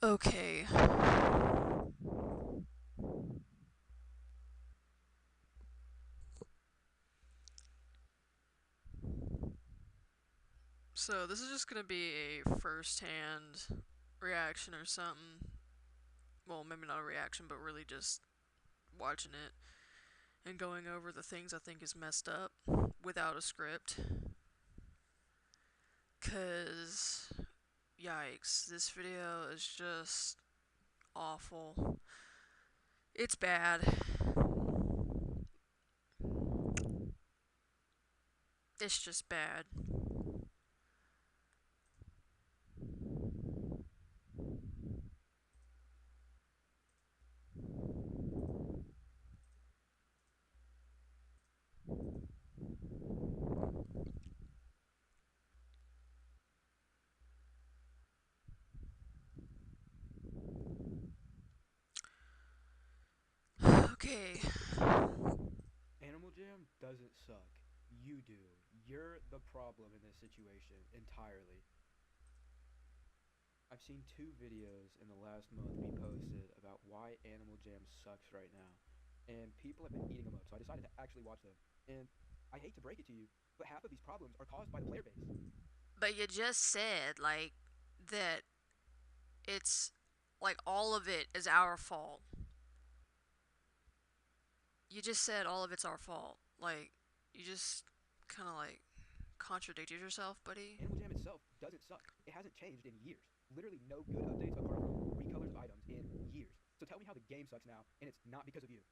Okay. So this is just gonna be a first-hand reaction or something. Well, maybe not a reaction, but really just watching it and going over the things I think is messed up without a script. Cause, yikes, this video is just awful. It's bad. It's just bad. Okay. Animal Jam doesn't suck. You do. You're the problem in this situation entirely. I've seen two videos in the last month be posted about why Animal Jam sucks right now, and people have been eating them up, so I decided to actually watch them. And I hate to break it to you, but half of these problems are caused by the player base. But you just said, like, that it's, like, all of it is our fault. You just said all of it's our fault. Like, you just kind of, like, contradicted yourself, buddy. Animal Jam itself doesn't suck. It hasn't changed in years. Literally no good updates apart from recolors of items in years. So tell me how the game sucks now, and it's not because of you.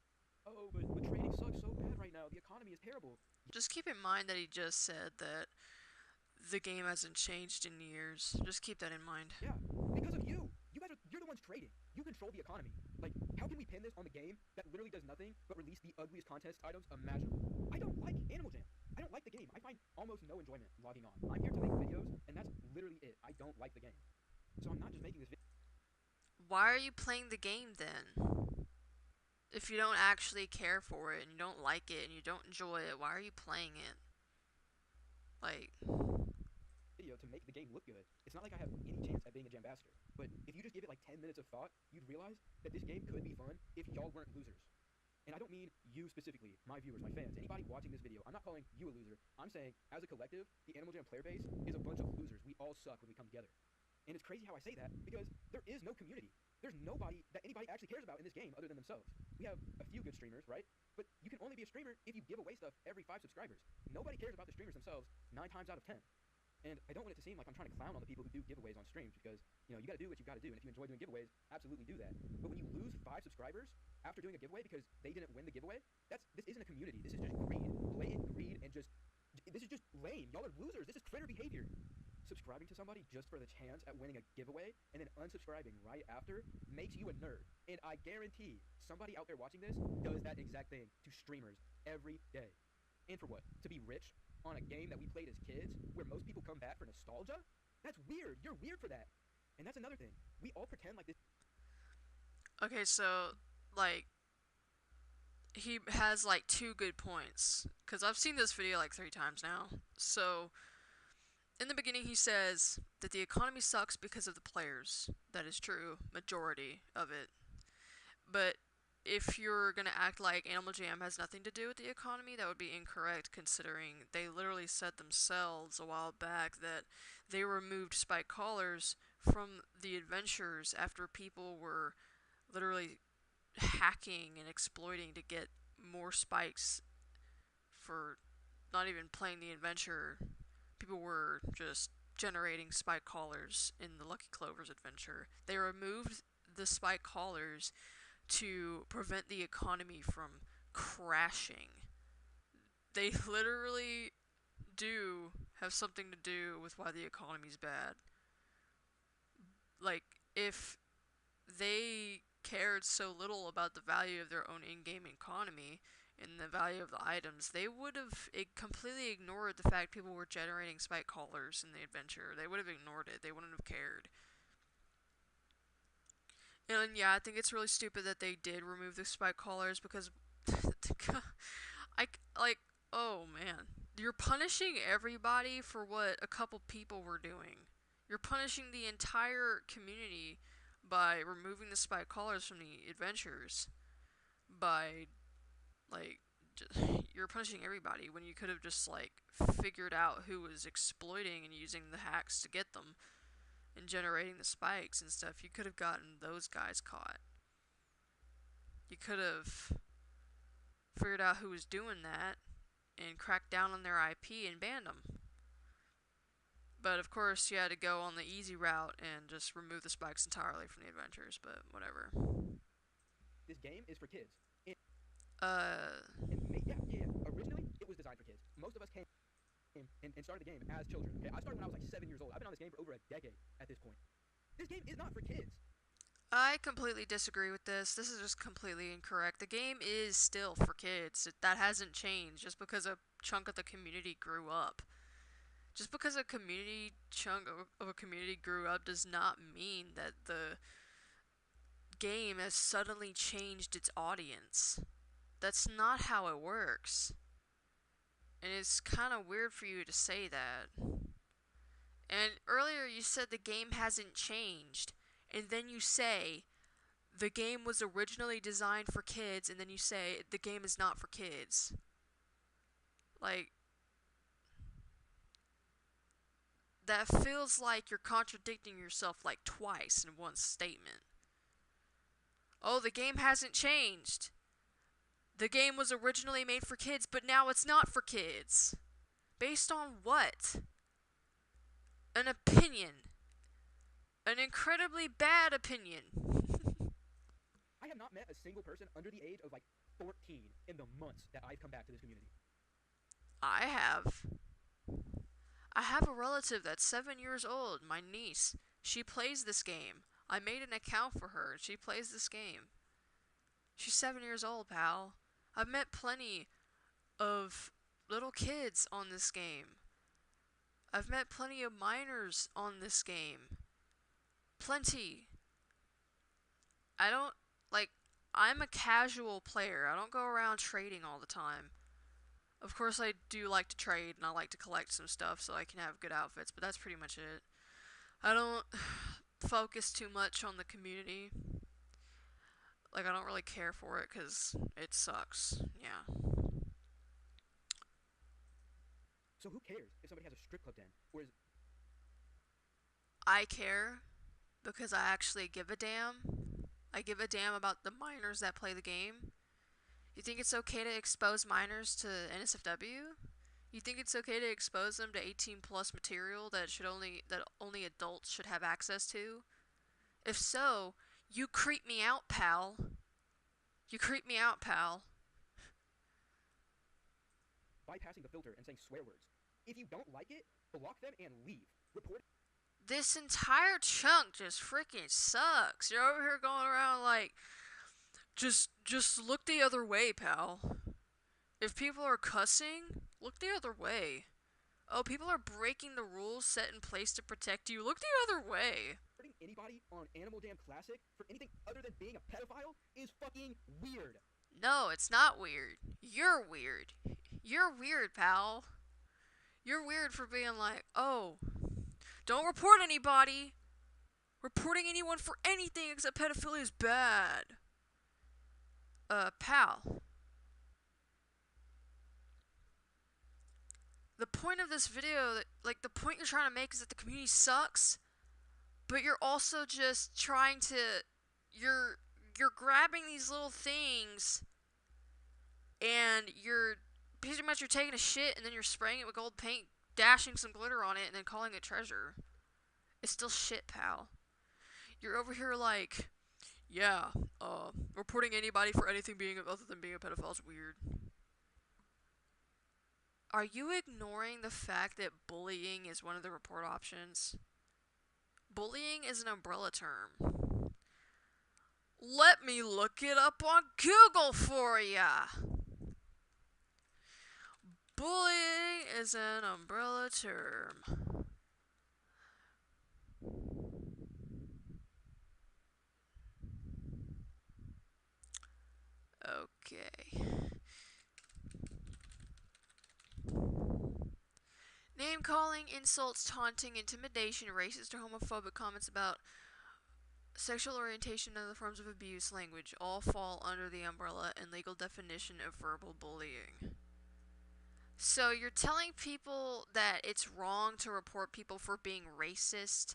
Oh, but trading sucks so bad right now. The economy is terrible. Just keep in mind that he just said that the game hasn't changed in years. Just keep that in mind. Yeah, because of you. You're the ones trading. You control the economy. Like, how can we pin this on the game that literally does nothing but release the ugliest contest items imaginable? I don't like Animal Jam. I don't like the game. I find almost no enjoyment logging on. I'm here to make videos, and that's literally it. I don't like the game. So I'm not just making this video. Why are you playing the game then? If you don't actually care for it and you don't like it and you don't enjoy it, why are you playing it? Like, To make the game look good. It's not like I have any chance at being a Jambassador. But if you just give it like 10 minutes of thought, you'd realize that this game could be fun if y'all weren't losers. And I don't mean you specifically, my viewers, my fans, anybody watching this video. I'm not calling you a loser. I'm saying, as a collective, the Animal Jam player base is a bunch of losers. We all suck when we come together. And it's crazy how I say that because there is no community. There's nobody that anybody actually cares about in this game other than themselves. We have a few good streamers, right? But you can only be a streamer if you give away stuff every 5 subscribers. Nobody cares about the streamers themselves 9 times out of 10. And I don't want it to seem like I'm trying to clown on the people who do giveaways on streams because, you gotta do what you gotta do. And if you enjoy doing giveaways, absolutely do that. But when you lose 5 subscribers after doing a giveaway because they didn't win the giveaway, this isn't a community. This is just greed. Blatant greed and this is just lame. Y'all are losers. This is critter behavior. Subscribing to somebody just for the chance at winning a giveaway and then unsubscribing right after makes you a nerd. And I guarantee somebody out there watching this does that exact thing to streamers every day. And for what? To be rich on a game that we played as kids where most people come back for nostalgia? That's weird. You're weird for that. And that's another thing. We all pretend like this. okay, so, like, he has, like, two good points. Because I've seen this video, like, 3 times now. So, in the beginning, he says that the economy sucks because of the players. That is true. Majority of it. But if you're gonna act like Animal Jam has nothing to do with the economy, that would be incorrect considering they literally said themselves a while back that they removed spike collars from the adventures after people were literally hacking and exploiting to get more spikes for not even playing the adventure. People were just generating spike collars in the Lucky Clovers adventure. They removed the spike collars to prevent the economy from crashing. They literally do have something to do with why the economy's bad. Like, if they cared so little about the value of their own in-game economy and the value of the items, they would have completely ignored the fact people were generating spike collars in the adventure. They would have ignored it. They wouldn't have cared. And yeah, I think it's really stupid that they did remove the spike collars because I like, oh man, you're punishing everybody for what a couple people were doing. You're punishing the entire community by removing the spike collars from the adventures, by like you're punishing everybody when you could have just like figured out who was exploiting and using the hacks to get them and generating the spikes and stuff. You could have gotten those guys caught. You could have figured out who was doing that and cracked down on their IP and banned them. But of course, you had to go on the easy route and just remove the spikes entirely from the adventures, but whatever. This game is for kids. Uh. Yeah. Originally, it was designed for kids. Most of us came and started the game as children. Okay, I started when I was like 7 years old. I've been on this game for over a decade at this point. This game is not for kids. I completely disagree with this. This is just completely incorrect. The game is still for kids. That hasn't changed just because a chunk of the community grew up. Just because a community chunk of a community grew up does not mean that the game has suddenly changed its audience. That's not how it works. And it's kind of weird for you to say that. And earlier you said the game hasn't changed. And then you say the game was originally designed for kids, and then you say the game is not for kids. Like, that feels like you're contradicting yourself like twice in one statement. Oh, the game hasn't changed. The game was originally made for kids, but now it's not for kids. Based on what? An opinion. An incredibly bad opinion. I have not met a single person under the age of like 14 in the months that I've come back to this community. I have. I have a relative that's 7 years old, my niece. She plays this game. I made an account for her. She plays this game. She's 7 years old, pal. I've met plenty of little kids on this game. I've met plenty of minors on this game. Plenty. I'm a casual player. I don't go around trading all the time. Of course, I do like to trade, and I like to collect some stuff so I can have good outfits, but that's pretty much it. I don't focus too much on the community. Like, I don't really care for it, because it sucks. Yeah. So who cares if somebody has a strip club den? Or is... I care, because I actually give a damn. I give a damn about the minors that play the game. You think it's okay to expose minors to NSFW? You think it's okay to expose them to 18 plus material that only adults should have access to? If so, you creep me out, pal. You creep me out, pal. Bypassing the filter and saying swear words. If you don't like it, block them and leave. Report. This entire chunk just freaking sucks. You're over here going around like, just look the other way, pal. If people are cussing, look the other way. Oh, people are breaking the rules set in place to protect you. Look the other way. Hurting anybody on Animaljam Classic for anything other than being a pedophile is fucking weird. No, it's not weird. You're weird. You're weird, pal. You're weird for being like, oh, don't report anybody. Reporting anyone for anything except pedophilia is bad. Pal. The point of this video, the point you're trying to make is that the community sucks, but you're also just trying to, you're grabbing these little things, and you're taking a shit, and then you're spraying it with gold paint, dashing some glitter on it, and then calling it treasure. It's still shit, pal. You're over here like, yeah, reporting anybody for anything other than being a pedophile is weird. Are you ignoring the fact that bullying is one of the report options? Bullying is an umbrella term. Let me look it up on Google for ya! Bullying is an umbrella term. Okay. Name-calling, insults, taunting, intimidation, racist or homophobic comments about Sexual orientation and other forms of abuse language all fall under the umbrella and legal definition of verbal bullying. So you're telling people that it's wrong to report people for being racist,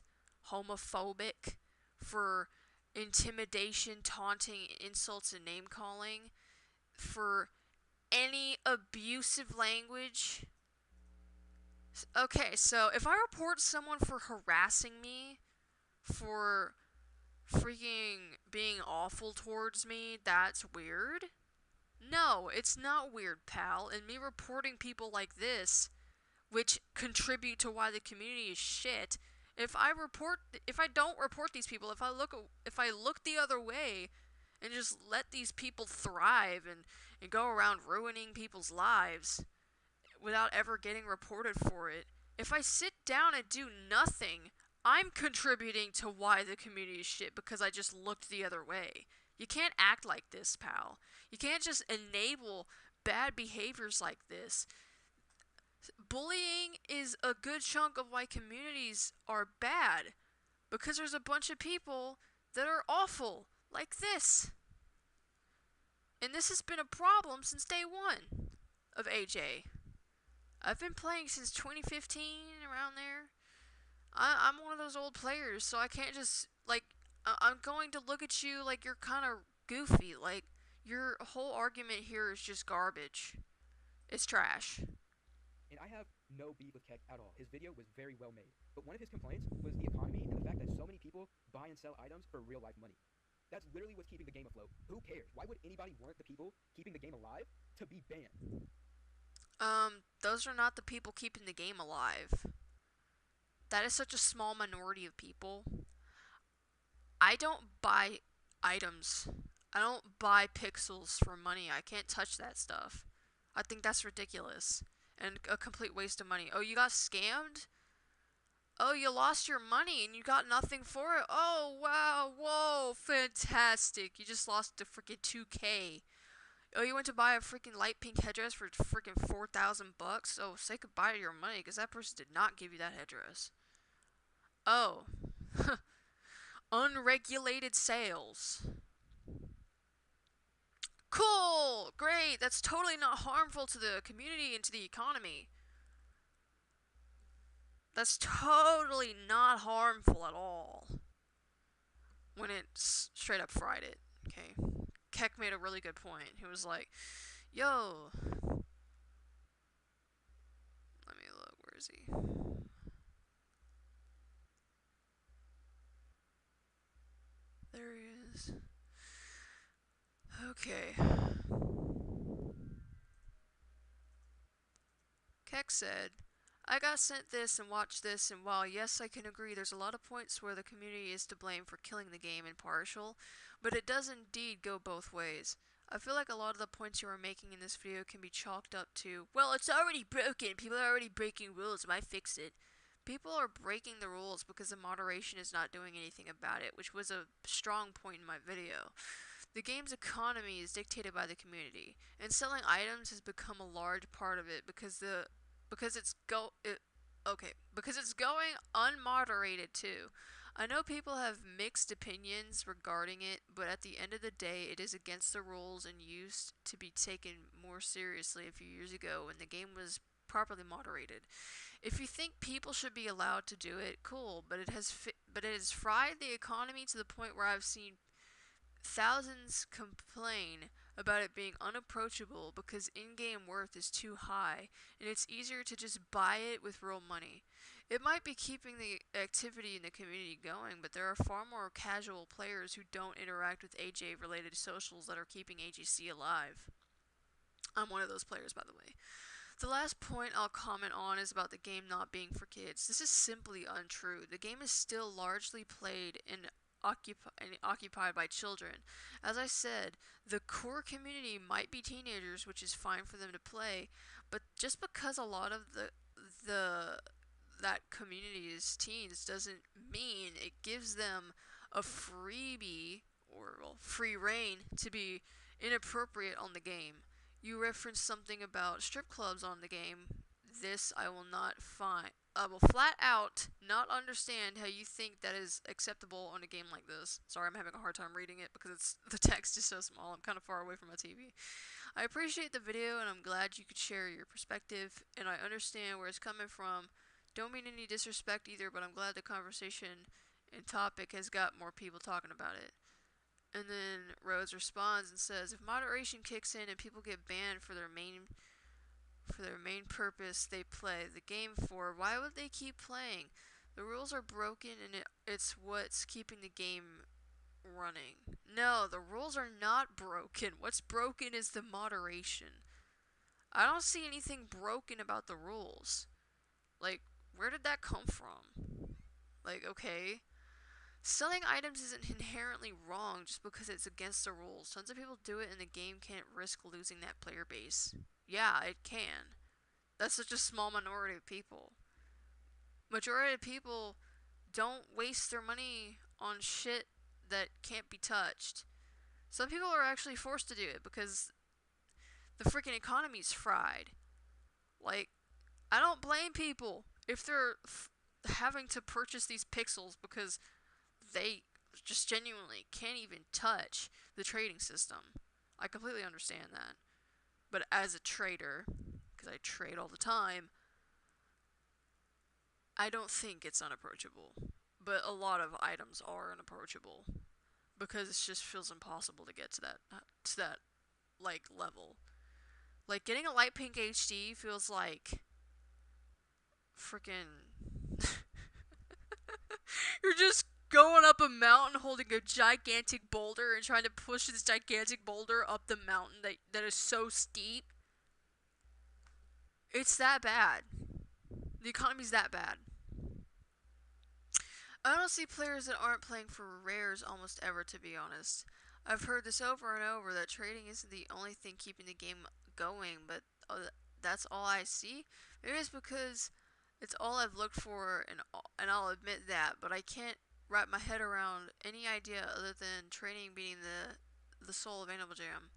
homophobic, for intimidation, taunting, insults, and name calling, for any abusive language. Okay, so if I report someone for harassing me, for freaking being awful towards me, that's weird? No, it's not weird, pal. And me reporting people like this, which contribute to why the community is shit, if I don't report these people, if I look the other way and just let these people thrive and go around ruining people's lives without ever getting reported for it, if I sit down and do nothing, I'm contributing to why the community is shit because I just looked the other way. You can't act like this, pal. You can't just enable bad behaviors like this. Bullying is a good chunk of why communities are bad because there's a bunch of people that are awful like this. And this has been a problem since day one of AJ. I've been playing since 2015, around there. I'm one of those old players, so I can't just, like, I'm going to look at you like you're kind of goofy. Like, your whole argument here is just garbage. It's trash. And I have no beef with Keck at all. His video was very well made. But one of his complaints was the economy and the fact that so many people buy and sell items for real life money. That's literally what's keeping the game afloat. Who cares? Why would anybody want the people keeping the game alive to be banned? Those are not the people keeping the game alive. That is such a small minority of people. I don't buy items. I don't buy pixels for money. I can't touch that stuff. I think that's ridiculous and a complete waste of money. Oh, you got scammed? Oh, you lost your money and you got nothing for it? Oh, wow, whoa, fantastic. You just lost the freaking 2K. Oh, you went to buy a freaking light pink headdress for freaking 4,000 bucks? Oh, say goodbye to your money because that person did not give you that headdress. Oh. Unregulated sales. Cool! Great! That's totally not harmful to the community and to the economy. That's totally not harmful at all. When it straight up fried it. Okay. Keck made a really good point. He was like, yo. Let me look. Where is he? There he is. Okay. Keck said, I got sent this and watched this, and while yes, I can agree there's a lot of points where the community is to blame for killing the game and partial, but it does indeed go both ways. I feel like a lot of the points you are making in this video can be chalked up to, well, it's already broken, people are already breaking rules, why fix it? People are breaking the rules because the moderation is not doing anything about it, which was a strong point in my video. The game's economy is dictated by the community, and selling items has become a large part of it because it's going unmoderated too. I know people have mixed opinions regarding it, but at the end of the day, it is against the rules and used to be taken more seriously a few years ago when the game was properly moderated. If you think people should be allowed to do it, cool, but it has fried the economy to the point where I've seen thousands complain about it being unapproachable because in-game worth is too high, and it's easier to just buy it with real money. It might be keeping the activity in the community going, but there are far more casual players who don't interact with AJ-related socials that are keeping AGC alive. I'm one of those players, by the way. The last point I'll comment on is about the game not being for kids. This is simply untrue. The game is still largely played and occupied by children. As I said, the core community might be teenagers, which is fine for them to play, but just because a lot of that community is teens doesn't mean it gives them a freebie or free reign to be inappropriate on the game. You referenced something about strip clubs on the game. This I will not find. I will flat out not understand how you think that is acceptable on a game like this. Sorry, I'm having a hard time reading it because the text is so small. I'm kind of far away from my TV. I appreciate the video and I'm glad you could share your perspective and I understand where it's coming from. Don't mean any disrespect either, but I'm glad the conversation and topic has got more people talking about it. And then Rhodes responds and says, if moderation kicks in and people get banned for their main purpose they play the game for, why would they keep playing? The rules are broken and it's what's keeping the game running. No, the rules are not broken. What's broken is the moderation. I don't see anything broken about the rules. Like, where did that come from? Like, okay. Selling items isn't inherently wrong just because it's against the rules. Tons of people do it and the game can't risk losing that player base. Yeah, it can. That's such a small minority of people. Majority of people don't waste their money on shit that can't be touched. Some people are actually forced to do it because the freaking economy's fried. Like, I don't blame people if they're having to purchase these pixels because they just genuinely can't even touch the trading system. I completely understand that. But as a trader, because I trade all the time, I don't think it's unapproachable. But a lot of items are unapproachable because it just feels impossible to get to that like level. Like getting a light pink HD feels like freaking you're just going up a mountain holding a gigantic boulder and trying to push this gigantic boulder up the mountain that is so steep. It's that bad. The economy's that bad. I don't see players that aren't playing for rares almost ever, to be honest. I've heard this over and over that trading isn't the only thing keeping the game going, but that's all I see. Maybe it's because it's all I've looked for, and I'll admit that, but I can't wrap my head around any idea other than trading being the soul of Animaljam.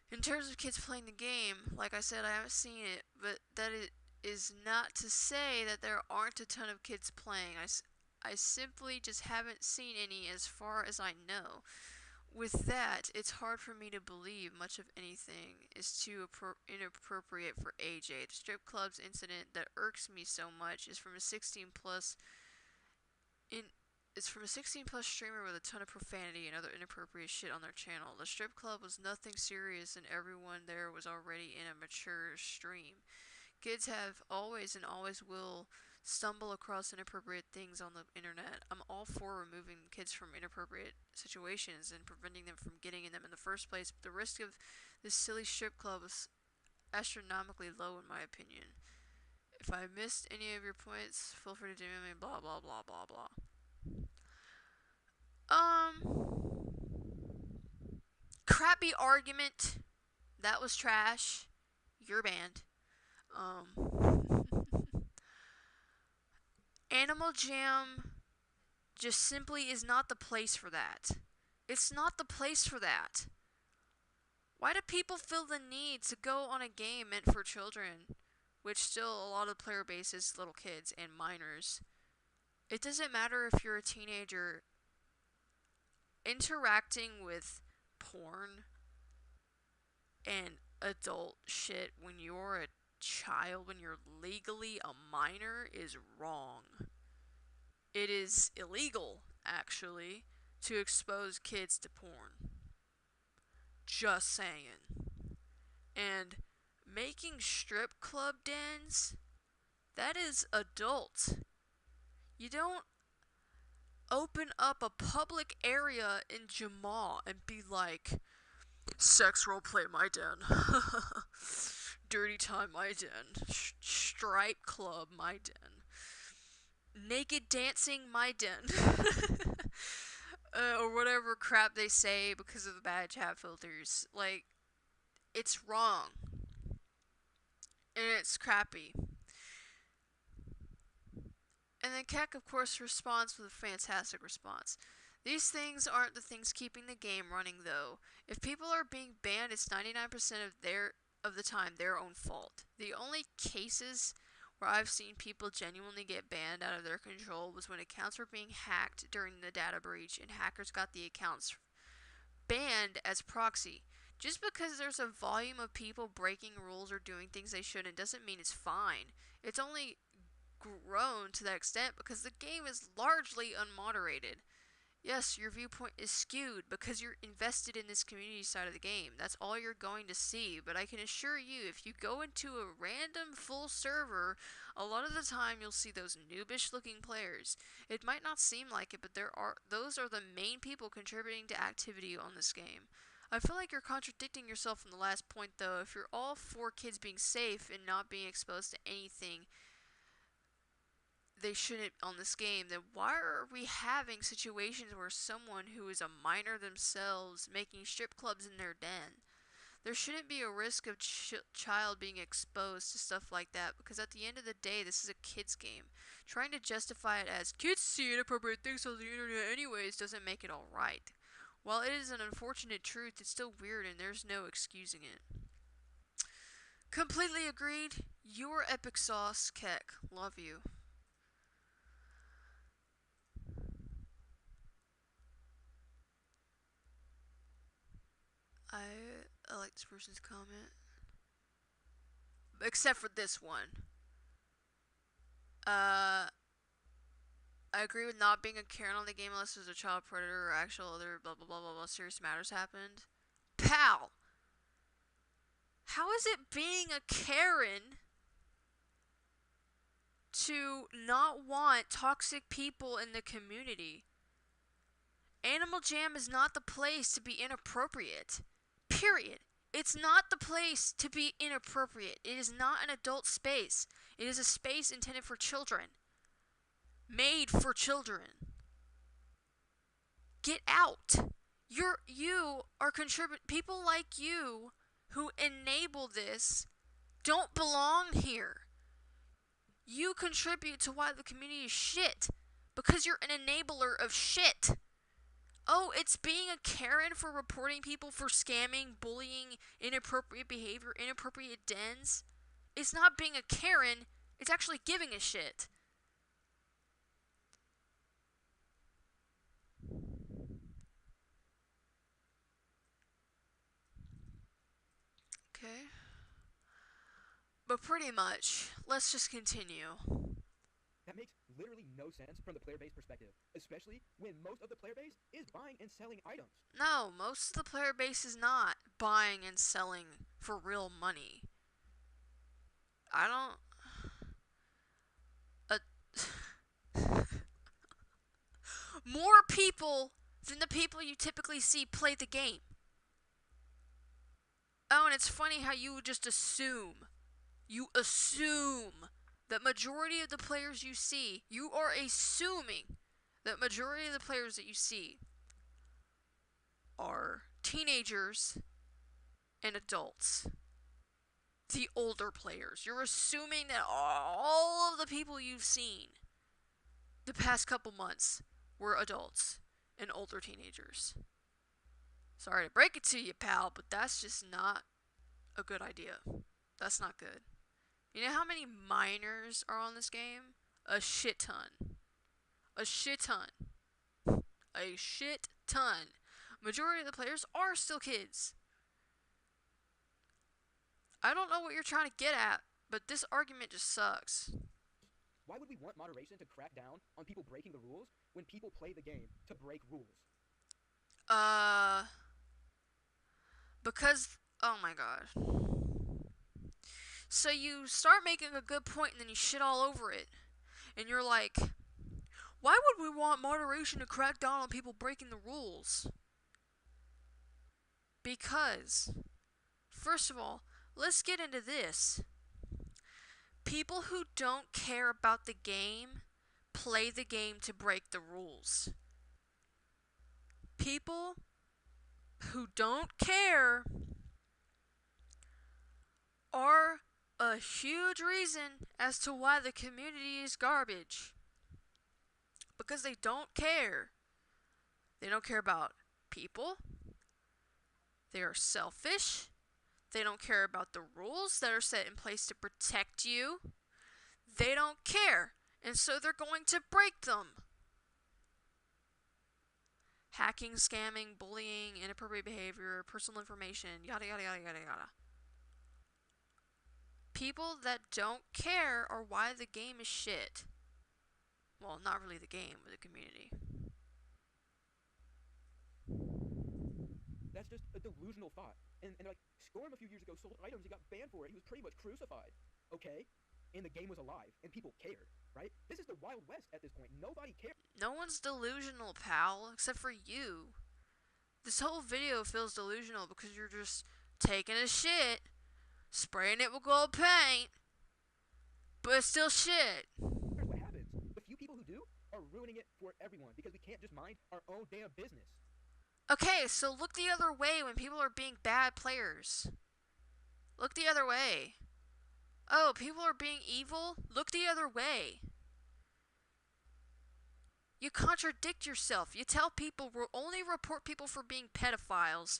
In terms of kids playing the game, like I said, I haven't seen it, but that it is not to say that there aren't a ton of kids playing. I simply just haven't seen any as far as I know. With that, it's hard for me to believe much of anything is too inappropriate for AJ. The strip clubs incident that irks me so much is from a 16 plus it's from a 16 plus streamer with a ton of profanity and other inappropriate shit on their channel. The strip club was nothing serious and everyone there was already in a mature stream. Kids have always and always will stumble across inappropriate things on the internet. I'm all for removing kids from inappropriate situations and preventing them from getting in them in the first place, but the risk of this silly strip club is astronomically low in my opinion. If I missed any of your points, feel free to DM me, blah blah blah blah blah. Crappy argument. That was trash. You're banned. Animaljam just simply is not the place for that. It's not the place for that. Why do people feel the need to go on a game meant for children, which still a lot of the player base is little kids and minors? It doesn't matter if you're a teenager. Interacting with porn and adult shit when you're a child, when you're legally a minor, is wrong. It is illegal, actually, to expose kids to porn. Just saying. And making strip club dens, that is adult. You don't open up a public area in Jamal and be like, sex roleplay my den. Dirty time my den. Stripe club my den. Naked dancing my den. Or whatever crap they say because of the bad chat filters. Like, it's wrong. And it's crappy. And then Keck, of course, responds with a fantastic response. These things aren't the things keeping the game running, though. If people are being banned, it's 99% of the time their own fault. The only cases where I've seen people genuinely get banned out of their control was when accounts were being hacked during the data breach and hackers got the accounts banned as proxy. Just because there's a volume of people breaking rules or doing things they shouldn't doesn't mean it's fine. It's only grown to that extent because the game is largely unmoderated. Yes, your viewpoint is skewed because you're invested in this community side of the game. That's all you're going to see. But I can assure you, if you go into a random full server, a lot of the time you'll see those noobish looking players. It might not seem like it, but those are the main people contributing to activity on this game. I feel like you're contradicting yourself in the last point though. If you're all for kids being safe and not being exposed to anything they shouldn't on this game, then why are we having situations where someone who is a minor themselves making strip clubs in their den? There shouldn't be a risk of child being exposed to stuff like that because at the end of the day, this is a kid's game. Trying to justify it as kids see inappropriate things on the internet anyways doesn't make it alright. While it is an unfortunate truth, it's still weird and there's no excusing it. Completely agreed. Your epic sauce, Keck. Love you. I like this person's comment. Except for this one. I agree with not being a Karen on the game unless there's a child predator or actual other blah blah blah blah blah serious matters happened. Pal! How is it being a Karen to not want toxic people in the community? Animaljam is not the place to be inappropriate. Period. It's not the place to be inappropriate. It is not an adult space. It is a space intended for children. Made for children. Get out. You are contributing. People like you who enable this don't belong here. You contribute to why the community is shit because you're an enabler of shit. Oh, it's being a Karen for reporting people for scamming, bullying, inappropriate behavior, inappropriate dens. It's not being a Karen, it's actually giving a shit. Okay. But pretty much, let's just continue. That makes literally no sense from the player base perspective, especially when most of the player base is buying and selling items. No, most of the player base is not buying and selling for real money. I don't. More people than the people you typically see play the game. Oh, and it's funny how you just assume. You assume that majority of the players you see, you are assuming that majority of the players that you see are teenagers and adults. The older players. You're assuming that all of the people you've seen the past couple months were adults and older teenagers. Sorry to break it to you, pal, but that's just not a good idea. That's not good. You know how many minors are on this game? A shit ton. A shit ton. A shit ton. Majority of the players are still kids. I don't know what you're trying to get at, but this argument just sucks. Why would we want moderation to crack down on people breaking the rules when people play the game to break rules? Because, oh my god. So you start making a good point and then you shit all over it. And you're like, why would we want moderation to crack down on people breaking the rules? Because, first of all, let's get into this. People who don't care about the game play the game to break the rules. People who don't care are a huge reason as to why the community is garbage. Because they don't care. They don't care about people. They are selfish. They don't care about the rules that are set in place to protect you. They don't care, and so they're going to break them. Hacking, scamming, bullying, inappropriate behavior, personal information, yada yada yada yada yada. People that don't care are why the game is shit. Well, not really the game, but the community. That's just a delusional thought. And like, Storm a few years ago sold items, he got banned for it, he was pretty much crucified. Okay? And the game was alive, and people cared, right? This is the Wild West at this point. Nobody cares. No one's delusional, pal, except for you. This whole video feels delusional because you're just taking a shit, spraying it with gold paint, but it's still shit. Here's what happens. The few people who do are ruining it for everyone because we can't just mind our own damn business. Okay, so look the other way when people are being bad players. Look the other way. Oh, people are being evil? Look the other way. You contradict yourself. You tell people we'll only report people for being pedophiles.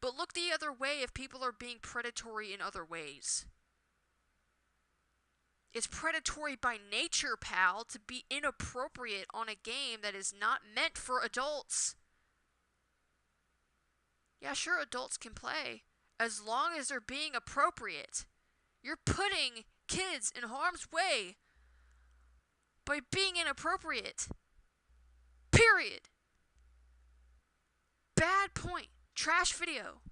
But look the other way if people are being predatory in other ways. It's predatory by nature, pal, to be inappropriate on a game that is not meant for adults. Yeah, sure, adults can play, as long as they're being appropriate. You're putting kids in harm's way by being inappropriate. Period. Bad point. Trash video.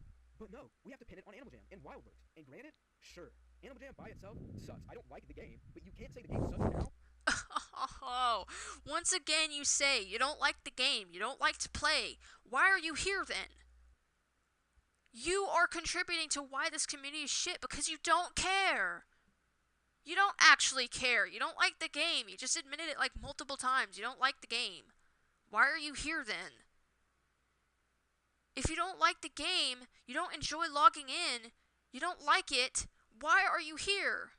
But no, we have to pin it on Animaljam and Wildworks. And granted, sure, Animaljam by itself sucks. I don't like the game, but you can't say the game sucks now. Oh, once again you say you don't like the game, you don't like to play. Why are you here then? You are contributing to why this community is shit because you don't care. You don't actually care. You don't like the game. You just admitted it like multiple times. You don't like the game. Why are you here then? If you don't like the game, you don't enjoy logging in, you don't like it, why are you here?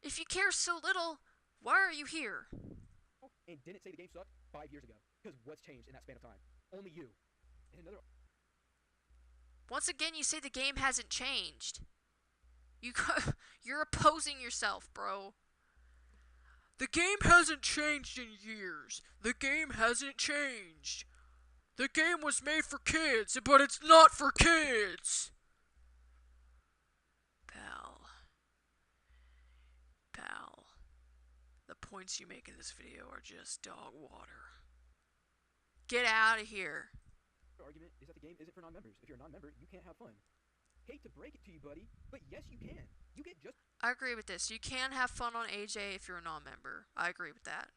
If you care so little, why are you here? And didn't say the game sucked 5 years ago. Because what's changed in that span of time? Only you. And another... Once again, you say the game hasn't changed. You're opposing yourself, bro. The game hasn't changed in years. The game hasn't changed. The game was made for kids, but it's not for kids. Pal. The points you make in this video are just dog water. Get out of here. Argument is that the game isn't for non-members. If you're a non-member, you can't have fun. Hate to break it to you, buddy, but yes, you can. You get just... I agree with this. You can have fun on AJ if you're a non-member. I agree with that.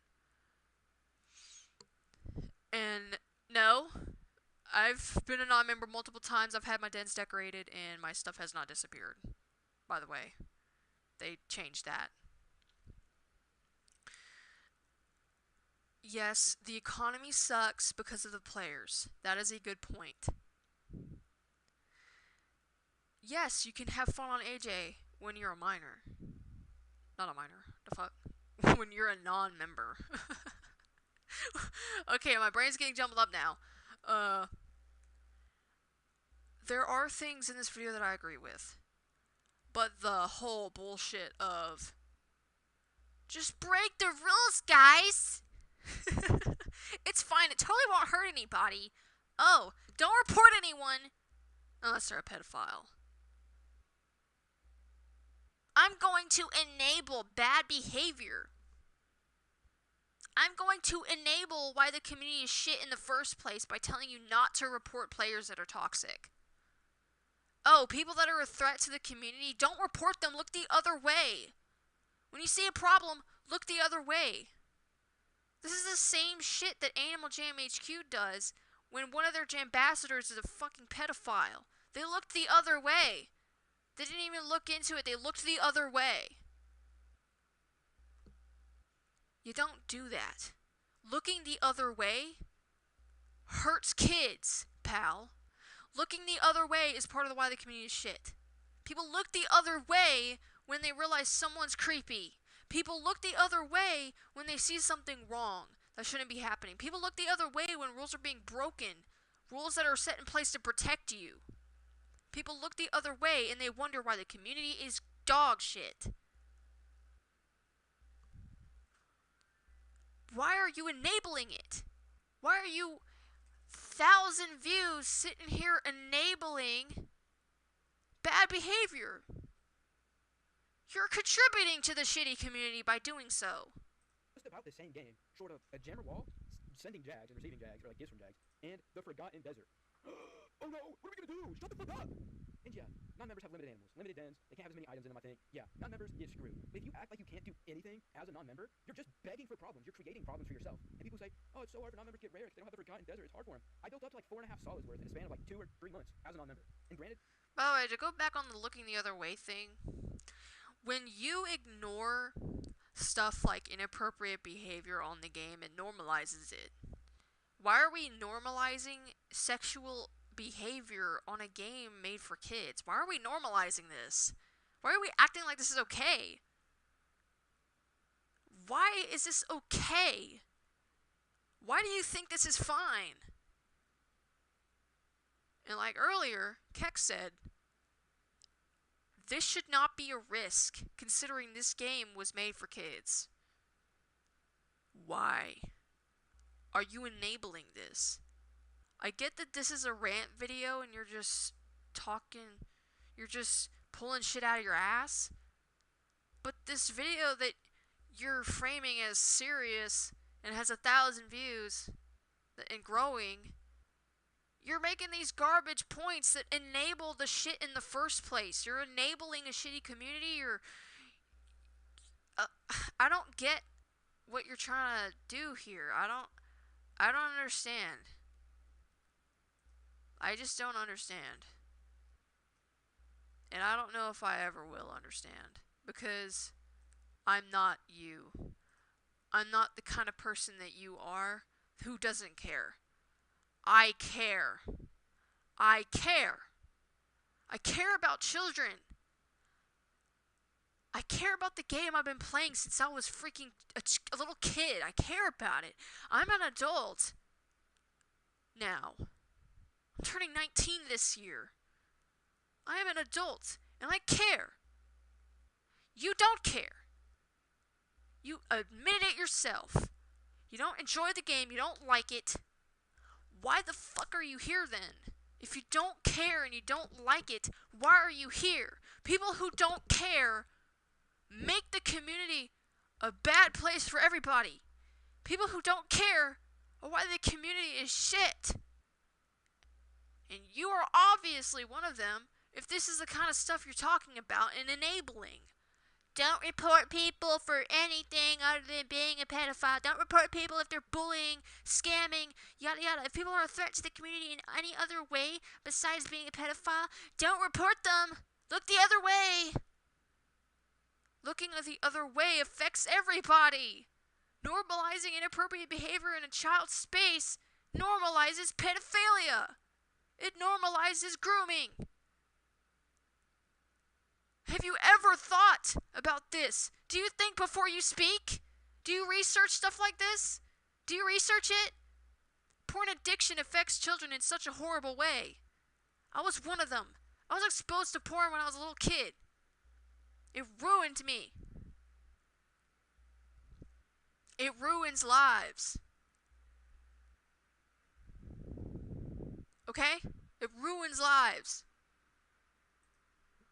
And no, I've been a non-member multiple times. I've had my dens decorated and my stuff has not disappeared. By the way, they changed that. Yes, the economy sucks because of the players. That is a good point. Yes, you can have fun on AJ when you're a minor. Not a minor. The fuck? When you're a non-member. Okay, my brain's getting jumbled up now. There are things in this video that I agree with. But the whole bullshit of just break the rules, guys! It's fine, it totally won't hurt anybody. Oh, don't report anyone unless they're a pedophile. I'm going to enable bad behavior. I'm going to enable why the community is shit in the first place by telling you not to report players that are toxic. Oh, people that are a threat to the community, don't report them, look the other way. When you see a problem, look the other way. This is the same shit that Animaljam HQ does when one of their ambassadors is a fucking pedophile. They looked the other way. They didn't even look into it, they looked the other way. You don't do that. Looking the other way hurts kids, pal. Looking the other way is part of why the community is shit. People look the other way when they realize someone's creepy. People look the other way when they see something wrong that shouldn't be happening. People look the other way when rules are being broken. Rules that are set in place to protect you. People look the other way and they wonder why the community is dog shit. are you enabling it? Why are you 1,000 views sitting here enabling bad behavior? You're contributing to the shitty community by doing so. Just about the same game, short of a jammer wall, sending jags and receiving jags, or like gifts from jags, and the Forgotten Desert. Oh no, what are we gonna do? Shut the fuck up! And yeah, non-members have limited animals, limited dens, they can't have as many items in them, I think. Yeah, non-members get screwed. But if you act like you can't do anything as a non-member, you're just begging for problems. You're creating problems for yourself. And people say, oh, it's so hard for non-members to get rare because they don't have the Forgotten Desert. It's hard for them. I built up to like 4.5 solids worth in a span of like 2 or 3 months as a non-member. And granted... By the way, to go back on the looking the other way thing, when you ignore stuff like inappropriate behavior on the game, it normalizes it. Why are we normalizing sexual behavior on a game made for kids? Why are we normalizing this? Why are we acting like this is okay? Why is this okay? Why do you think this is fine? And like earlier, Keck said, this should not be a risk, considering this game was made for kids. Why are you enabling this? I get that this is a rant video and you're just talking, you're just pulling shit out of your ass, but this video that you're framing as serious and has 1,000 views and growing, you're making these garbage points that enable the shit in the first place. You're enabling a shitty community. I don't get what you're trying to do here. I don't understand. I just don't understand. And I don't know if I ever will understand. Because I'm not you. I'm not the kind of person that you are who doesn't care. I care. I care. I care about children. I care about the game I've been playing since I was freaking a little kid. I care about it. I'm an adult now. I'm turning 19 this year. I am an adult, and I care. You don't care. You admit it yourself. You don't enjoy the game, you don't like it. Why the fuck are you here then? If you don't care and you don't like it, why are you here? People who don't care make the community a bad place for everybody. People who don't care are why the community is shit. And you are obviously one of them if this is the kind of stuff you're talking about and enabling. Don't report people for anything other than being a pedophile. Don't report people if they're bullying, scamming, yada yada. If people are a threat to the community in any other way besides being a pedophile, don't report them. Look the other way. Looking the other way affects everybody. Normalizing inappropriate behavior in a child's space normalizes pedophilia. It normalizes grooming. Have you ever thought about this? Do you think before you speak? Do you research stuff like this? Do you research it? Porn addiction affects children in such a horrible way. I was one of them. I was exposed to porn when I was a little kid. It ruined me. It ruins lives. Okay? It ruins lives.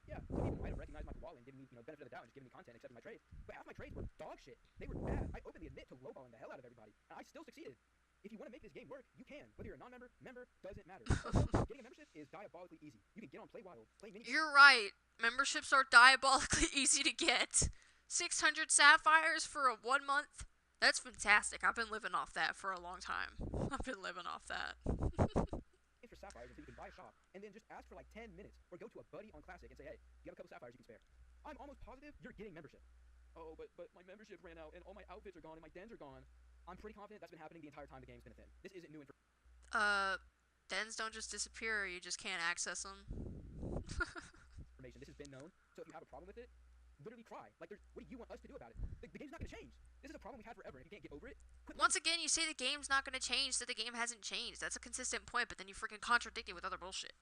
Yeah, some people might have recognized my quality and given me, benefit of the doubt and just given me content, accepted my trades. But half my trades were dog shit. They were bad. I openly admit to lowballing the hell out of everybody, and I still succeeded. If you want to make this game work, you can. Whether you're a non-member, member, doesn't matter. Also, getting a membership is diabolically easy. You can get on Play Wild, play mini. You're right. Memberships are diabolically easy to get. 600 sapphires for a 1 month. That's fantastic. I've been living off that for a long time. I've been living off that. For sapphires until you can buy a shop, and then just ask for like 10 minutes, or go to a buddy on Classic and say, hey, you have a couple sapphires you can spare. I'm almost positive you're getting membership. Oh, but my membership ran out, and all my outfits are gone, and my dens are gone. I'm pretty confident that's been happening the entire time the game's been a thing. This isn't new information. Dens don't just disappear, you just can't access them. This has been known, so if you have a problem with it, literally try. Like, what do you want us to do about it? The game's not going to change. This is a problem we've had forever, and if you can't get over it, quit. Once again, you say the game's not going to change, so the game hasn't changed. That's a consistent point, but then you freaking contradict it with other bullshit.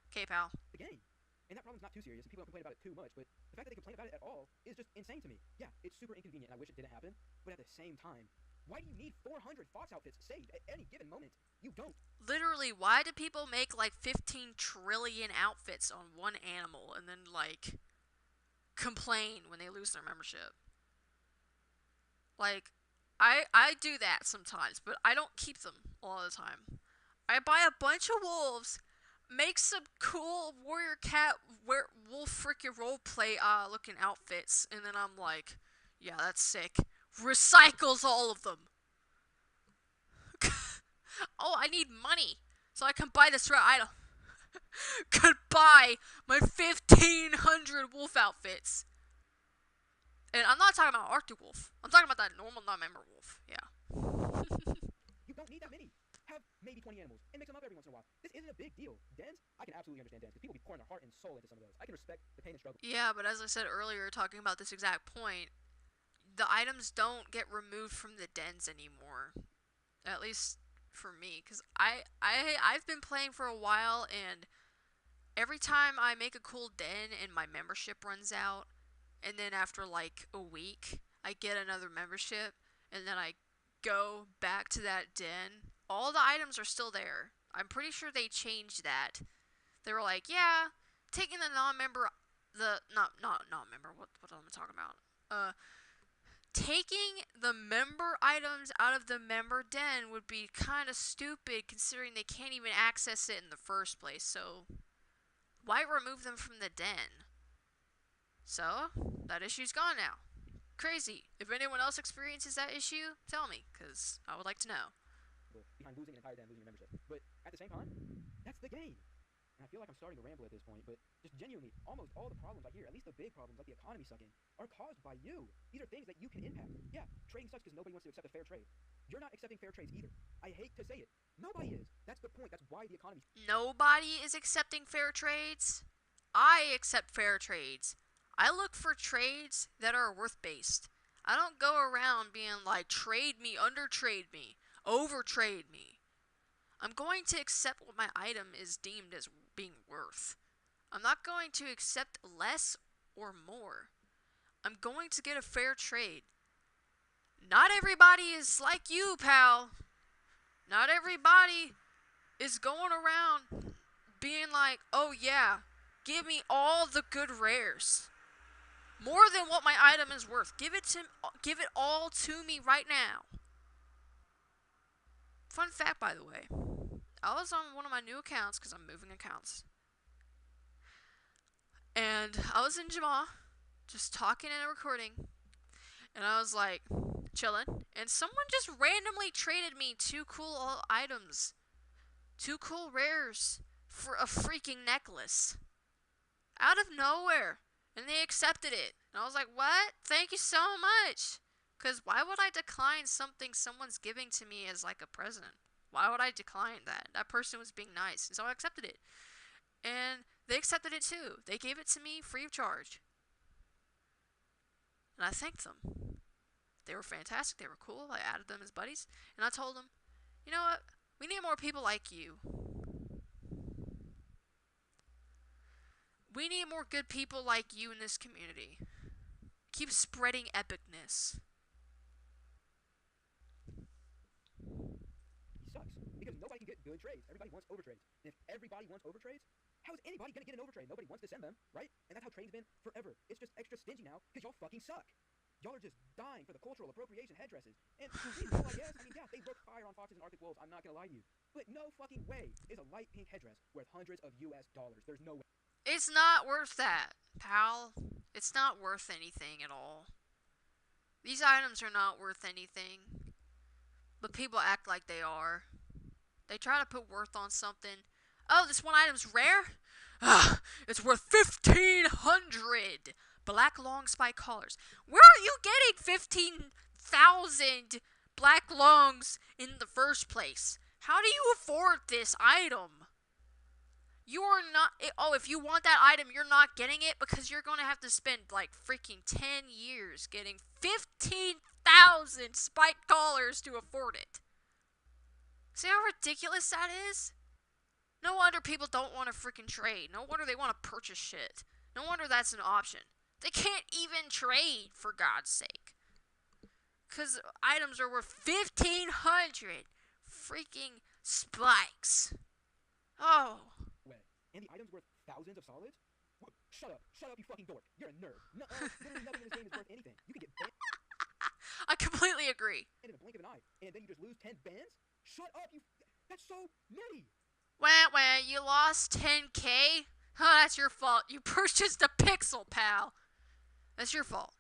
Okay, pal. The game. And that problem's not too serious, and people don't complain about it too much, but the fact that they complain about it at all is just insane to me. Yeah, it's super inconvenient, and I wish it didn't happen, but at the same time, Why do you need 400 Fox outfits saved at any given moment? You don't. Literally, why do people make like 15 trillion outfits on one animal and then like complain when they lose their membership? Like, I do that sometimes, but I don't keep them all the time. I buy a bunch of wolves, make some cool warrior cat wolf freaking roleplay looking outfits, and then I'm like, yeah, that's sick. Recycles all of them. Oh, I need money so I can buy this rare item. Could buy my 1,500 wolf outfits. And I'm not talking about Arctic wolf. I'm talking about that normal non-member wolf. Yeah. You don't need that many. Have maybe 20 animals and mix them up every once in a while. This isn't a big deal. Dens, I can absolutely understand dens because people be pouring their heart and soul into some of those. I can respect the pain and struggle. Yeah, but as I said earlier, talking about this exact point, the items don't get removed from the dens anymore. At least for me, because I've been playing for a while, and every time I make a cool den and my membership runs out, and then after like a week, I get another membership, and then I go back to that den, all the items are still there. I'm pretty sure they changed that. They were like, yeah, taking the non-member, not non-member. What am I talking about? Taking the member items out of the member den would be kind of stupid considering they can't even access it in the first place. So why remove them from the den? So that issue's gone now. Crazy. If anyone else experiences that issue, tell me, because I would like to know. Behind losing an entire den, losing your membership. But at the same time, that's the game. And I feel like I'm starting to ramble at this point, but just genuinely, almost all the problems I hear, at least the big problems like the economy sucking, are caused by you. These are things that you can impact. Yeah, trading sucks because nobody wants to accept a fair trade. You're not accepting fair trades either. I hate to say it. Nobody is. That's the point. That's why the economy... Nobody is accepting fair trades? I accept fair trades. I look for trades that are worth-based. I don't go around being like, trade me, undertrade me, overtrade me. I'm going to accept what my item is deemed as being worth. I'm not going to accept less or more. I'm going to get a fair trade. Not everybody is like you, pal. Not everybody is going around being like, oh yeah, give me all the good rares. More than what my item is worth. Give it all to me right now. Fun fact, by the way. I was on one of my new accounts, because I'm moving accounts. And I was in Jamal, just talking and recording. And I was like, chilling. And someone just randomly traded me 2 cool items. 2 cool rares for a freaking necklace. Out of nowhere. And they accepted it. And I was like, what? Thank you so much. Because why would I decline something someone's giving to me as like a present? Why would I decline that? That person was being nice. And so I accepted it. And they accepted it too. They gave it to me free of charge. And I thanked them. They were fantastic. They were cool. I added them as buddies. And I told them, you know what? We need more people like you. We need more good people like you in this community. Keep spreading epicness. He sucks. Because nobody can get good trades. Everybody wants overtrades. And if everybody wants overtrades, how is anybody going to get an overtrade? Nobody wants to send them, right? And that's how trading's been forever. It's just extra stingy now because y'all fucking suck. Y'all are just dying for the cultural appropriation headdresses. And to reasonable, I guess. I mean, yeah, they look fire on foxes and Arctic wolves. I'm not going to lie to you. But no fucking way is a light pink headdress worth hundreds of US dollars. There's no way. It's not worth that, pal. It's not worth anything at all. These items are not worth anything. But people act like they are. They try to put worth on something. Oh, this one item's rare? It's worth 1,500 black long spike collars. Where are you getting 15,000 black longs in the first place? How do you afford this item? You are not... if you want that item, you're not getting it because you're going to have to spend like freaking 10 years getting 15,000 spike collars to afford it. See how ridiculous that is? No wonder people don't want to freaking trade. No wonder they want to purchase shit. No wonder that's an option. They can't even trade, for God's sake. Because items are worth 1,500 freaking spikes. Oh. Way. And the items worth thousands of solids? Shut up, you fucking dork. You're a nerd. No, literally nothing in this game is worth anything. You can get banned I completely agree. in a blink of an eye, and then you just lose 10 bans? Shut up, you. That's so nutty. Wah, you lost 10K? Huh, that's your fault. You purchased a pixel, pal. That's your fault.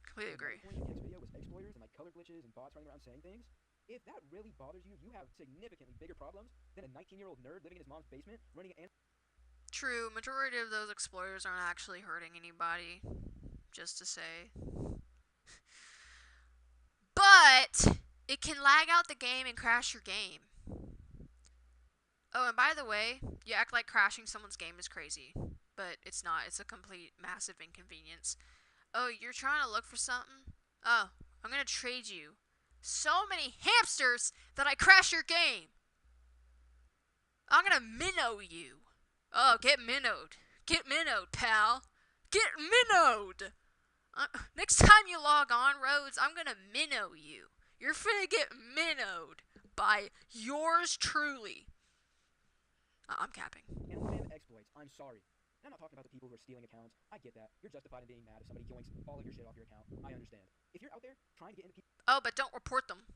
Completely agree. The point of King's video was exploiters and like color glitches and bots running around saying things. If that really bothers you, you have significantly bigger problems than a 19-year-old nerd living in his mom's basement running an. True, majority of those exploiters aren't actually hurting anybody. Just to say. But it can lag out the game and crash your game. Oh, and by the way, you act like crashing someone's game is crazy. But it's not. It's a complete massive inconvenience. Oh, you're trying to look for something? Oh, I'm gonna trade you so many hamsters that I crash your game. I'm gonna minnow you. Oh, get minnowed. Get minnowed, pal. Get minnowed. Next time you log on, Rhodes, I'm gonna minnow you. You're finna get minnowed by yours truly. I'm capping. Animaljam exploits. I'm sorry. I'm not talking about the people who are stealing accounts. I get that. You're justified in being mad if somebody yoinks all of your shit off your account. I understand. If you're out there trying to get into people. Oh, but don't report them.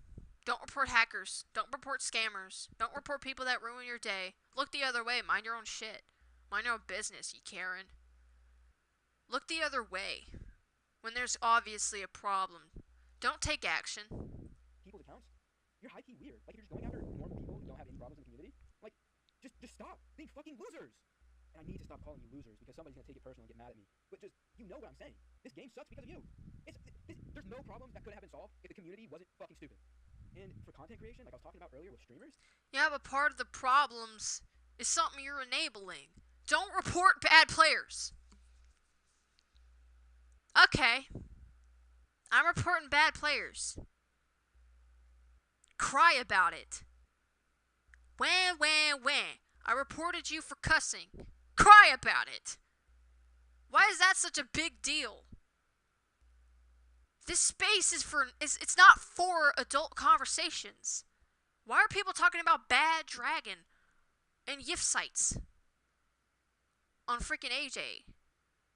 Don't report hackers. Don't report scammers. Don't report people that ruin your day. Look the other way. Mind your own shit. Mind your own business, you Karen. Look the other way. When there's obviously a problem. Don't take action. People's accounts? You're high-key weird. Like, you're just going after normal people who don't have any problems in the community. Like, just stop being fucking losers. And I need to stop calling you losers because somebody's gonna take it personal and get mad at me. But just, you know what I'm saying. This game sucks because of you. There's no problems that couldn't have been solved if the community wasn't fucking stupid. And for content creation, like I was talking about earlier with streamers. Yeah, but part of the problems is something you're enabling. Don't report bad players. Okay. I'm reporting bad players. Cry about it. Wah. I reported you for cussing. Cry about it. Why is that such a big deal? This space it's not for adult conversations. Why are people talking about Bad Dragon and YIF sites on freaking AJ?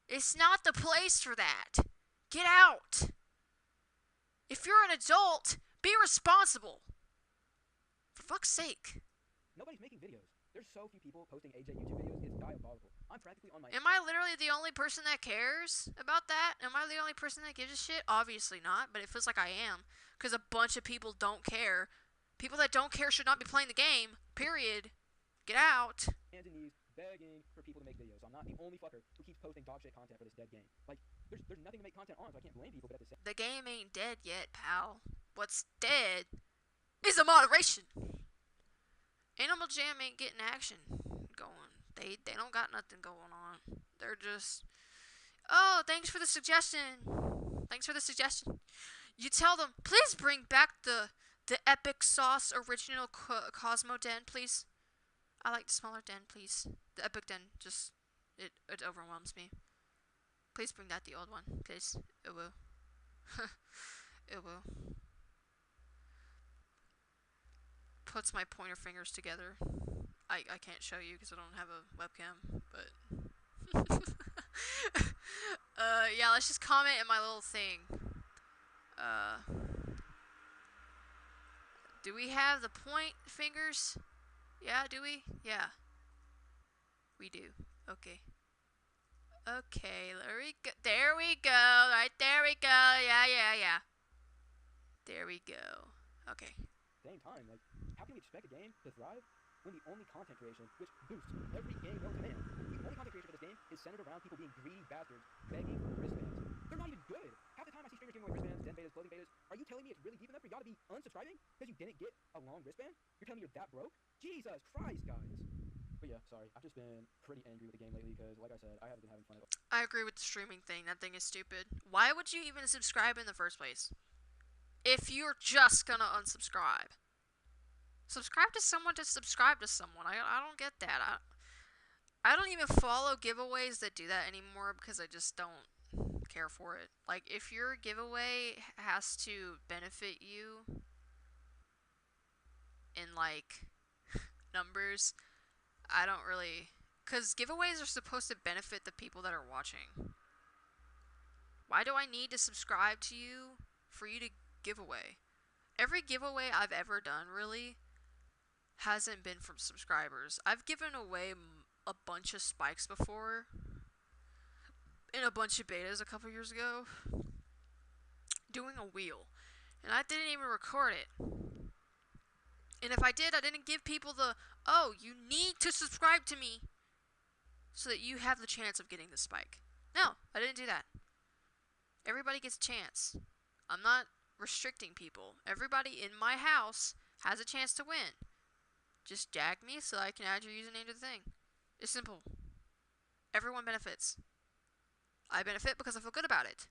It's not the place for that. Get out. If you're an adult, be responsible. For fuck's sake. Nobody's making videos. There's so few people posting AJ YouTube videos. It's diabolical. I'm practically on my. Am I literally the only person that cares about that? Am I the only person that gives a shit? Obviously not, but it feels like I am. Because a bunch of people don't care. People that don't care should not be playing the game. Period. Get out. Hands and knees, begging for people to make videos. I'm not the only fucker who keeps posting dog shit content for this dead game. Like, there's nothing to make content on, so I can't blame people, but at the same. The game ain't dead yet, pal. What's dead is the moderation. Animaljam ain't getting action going. They don't got nothing going on. They're just, oh, thanks for the suggestion. Thanks for the suggestion. You tell them, please bring back the epic sauce original Cosmo den, please. I like the smaller den, please. The epic den, just, it overwhelms me. Please bring that the old one, please. It will. It will. Puts my pointer fingers together. I can't show you because I don't have a webcam, but yeah, let's just comment in my little thing. Do we have the point fingers? Yeah, do we? Yeah. We do. Okay. Okay, there we go. Right there we go. Yeah. There we go. Okay. Same time, like, how can we expect a game to thrive when the only content creation, which boosts every game known to man, the only content creation for this game is centered around people being greedy bastards begging for wristbands? They're not even good. Half the time I see streamers giving away wristbands, den betas, clothing betas. Are you telling me it's really deep enough for y'all to be unsubscribing because you didn't get a long wristband? You're telling me you're that broke? Jesus Christ, guys. But yeah, sorry. I've just been pretty angry with the game lately because, like I said, I haven't been having fun at all. I agree with the streaming thing. That thing is stupid. Why would you even subscribe in the first place? If you're just gonna unsubscribe. Subscribe to someone to subscribe to someone. I don't get that. I don't even follow giveaways that do that anymore because I just don't care for it. Like, if your giveaway has to benefit you in, like, numbers, I don't really. Because giveaways are supposed to benefit the people that are watching. Why do I need to subscribe to you for you to give away? Every giveaway I've ever done, really, hasn't been from subscribers. I've given away a bunch of spikes before in a bunch of betas a couple years ago doing a wheel. And I didn't even record it. And if I did, I didn't give people the, oh, you need to subscribe to me so that you have the chance of getting the spike. No, I didn't do that. Everybody gets a chance. I'm not restricting people. Everybody in my house has a chance to win. Just jag me so I can add your username to the thing. It's simple. Everyone benefits. I benefit because I feel good about it.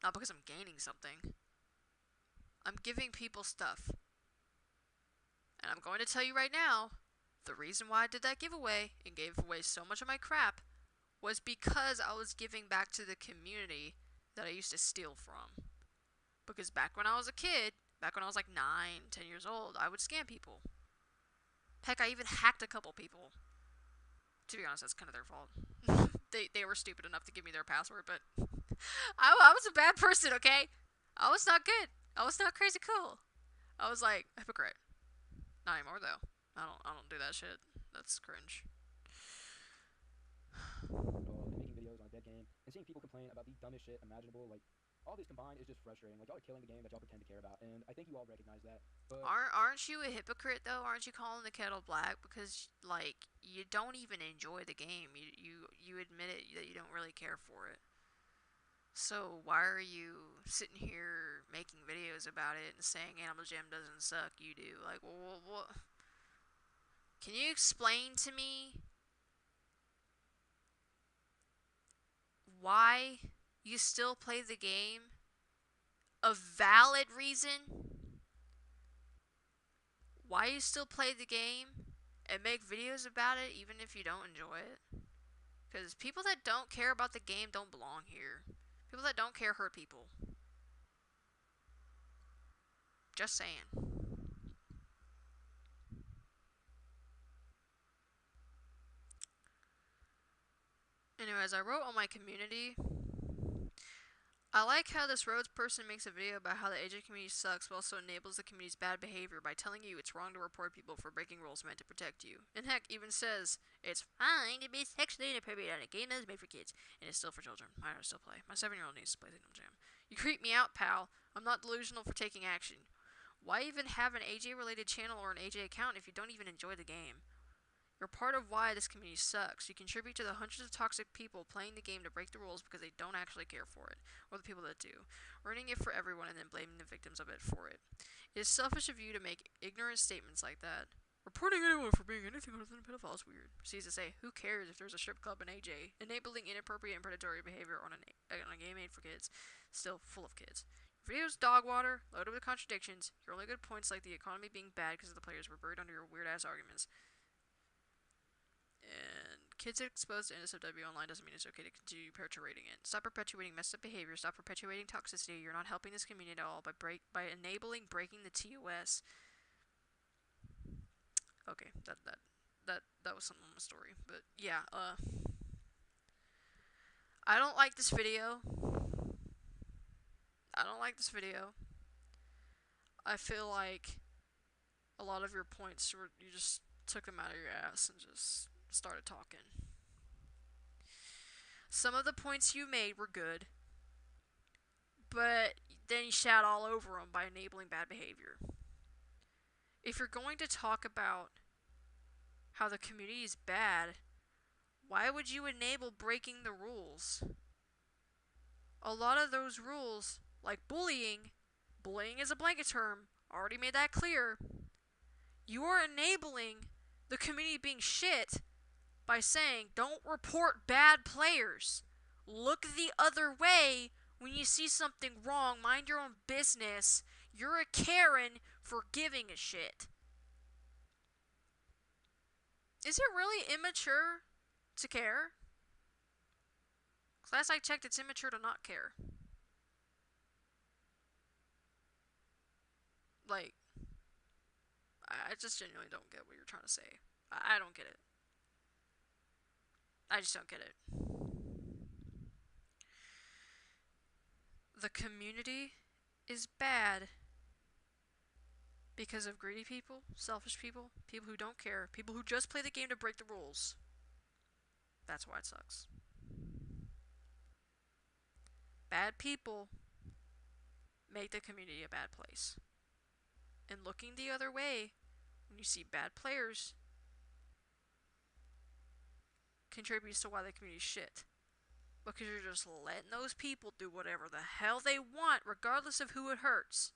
Not because I'm gaining something. I'm giving people stuff. And I'm going to tell you right now, the reason why I did that giveaway and gave away so much of my crap was because I was giving back to the community that I used to steal from. Because back when I was a kid, back when I was like 9, 10 years old, I would scam people. Heck, I even hacked a couple people. To be honest, that's kind of their fault. They were stupid enough to give me their password, but I was a bad person, okay? I was not good. I was not crazy cool. I was like a hypocrite. Not anymore though. I don't do that shit. That's cringe. And making videos on a dead game and seeing people complain about the dumbest shit imaginable, like all this combined is just frustrating. Like y'all are killing the game that y'all pretend to care about, and I think you all recognize that. But Aren't you a hypocrite though? Aren't you calling the kettle black because like you don't even enjoy the game? You admit it that you don't really care for it. So why are you sitting here making videos about it and saying Animaljam doesn't suck? You do. Like, well, what? Can you explain to me why you still play the game? A valid reason why you still play the game and make videos about it even if you don't enjoy it? Because people that don't care about the game don't belong here. People that don't care hurt people. Just saying. Anyways, I wrote on my community. I like how this Rhodes person makes a video about how the AJ community sucks but also enables the community's bad behavior by telling you it's wrong to report people for breaking rules meant to protect you. And heck, even says it's fine to be sexually inappropriate on a game that is made for kids and is still for children. Mine are still play. My 7-year-old needs to play Animaljam. You creep me out, pal. I'm not delusional for taking action. Why even have an AJ-related channel or an AJ account if you don't even enjoy the game? You're part of why this community sucks. You contribute to the hundreds of toxic people playing the game to break the rules because they don't actually care for it, or the people that do, ruining it for everyone and then blaming the victims of it for it. It is selfish of you to make ignorant statements like that. Reporting anyone for being anything other than a pedophile is weird. Proceeds to say, who cares if there's a strip club in AJ? Enabling inappropriate and predatory behavior on a game made for kids. Still full of kids. Your video's dog water, loaded with contradictions. Your only good points like the economy being bad because the players were buried under your weird-ass arguments. And kids exposed to NSFW online doesn't mean it's okay to continue perpetuating it. Stop perpetuating messed up behavior. Stop perpetuating toxicity. You're not helping this community at all by enabling breaking the TOS. Okay, that was something on the story, but yeah, I don't like this video. I don't like this video. I feel like a lot of your points were you just took them out of your ass and just started talking. Some of the points you made were good, but then you shout all over them by enabling bad behavior. If you're going to talk about how the community is bad, why would you enable breaking the rules? A lot of those rules, like bullying is a blanket term, already made that clear. You are enabling the community being shit by saying, don't report bad players. Look the other way when you see something wrong. Mind your own business. You're a Karen for giving a shit. Is it really immature to care? Last I checked, it's immature to not care. Like, I just genuinely don't get what you're trying to say. I don't get it. I just don't get it. The community is bad because of greedy people, selfish people, people who don't care, people who just play the game to break the rules. That's why it sucks. Bad people make the community a bad place. And looking the other way, when you see bad players, contributes to why the community's shit. Because you're just letting those people do whatever the hell they want, regardless of who it hurts.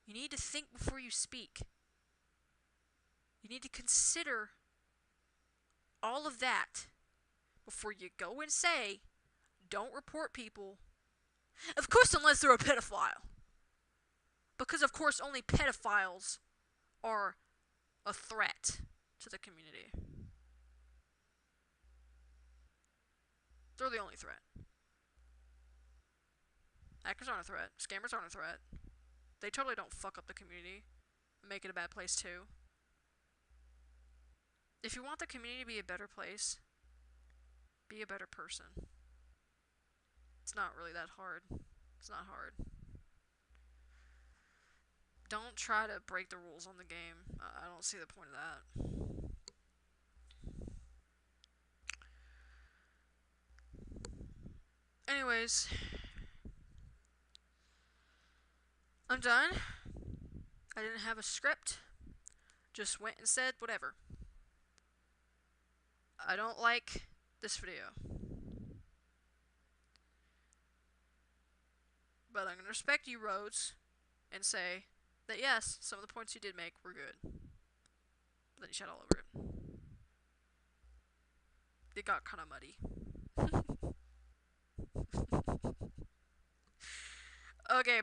You need to think before you speak. You need to consider all of that before you go and say, don't report people. Of course, unless they're a pedophile. Because, of course, only pedophiles are a threat to the community. They're the only threat. Hackers aren't a threat. Scammers aren't a threat. They totally don't fuck up the community and make it a bad place too. If you want the community to be a better place, be a better person. It's not really that hard. It's not hard. Don't try to break the rules on the game. I don't see the point of that. Anyways, I'm done. I didn't have a script. Just went and said whatever. I don't like this video. But I'm gonna respect you, Rhodes, and say that yes, some of the points you did make were good. But then you shat all over it. It got kinda muddy. Okay.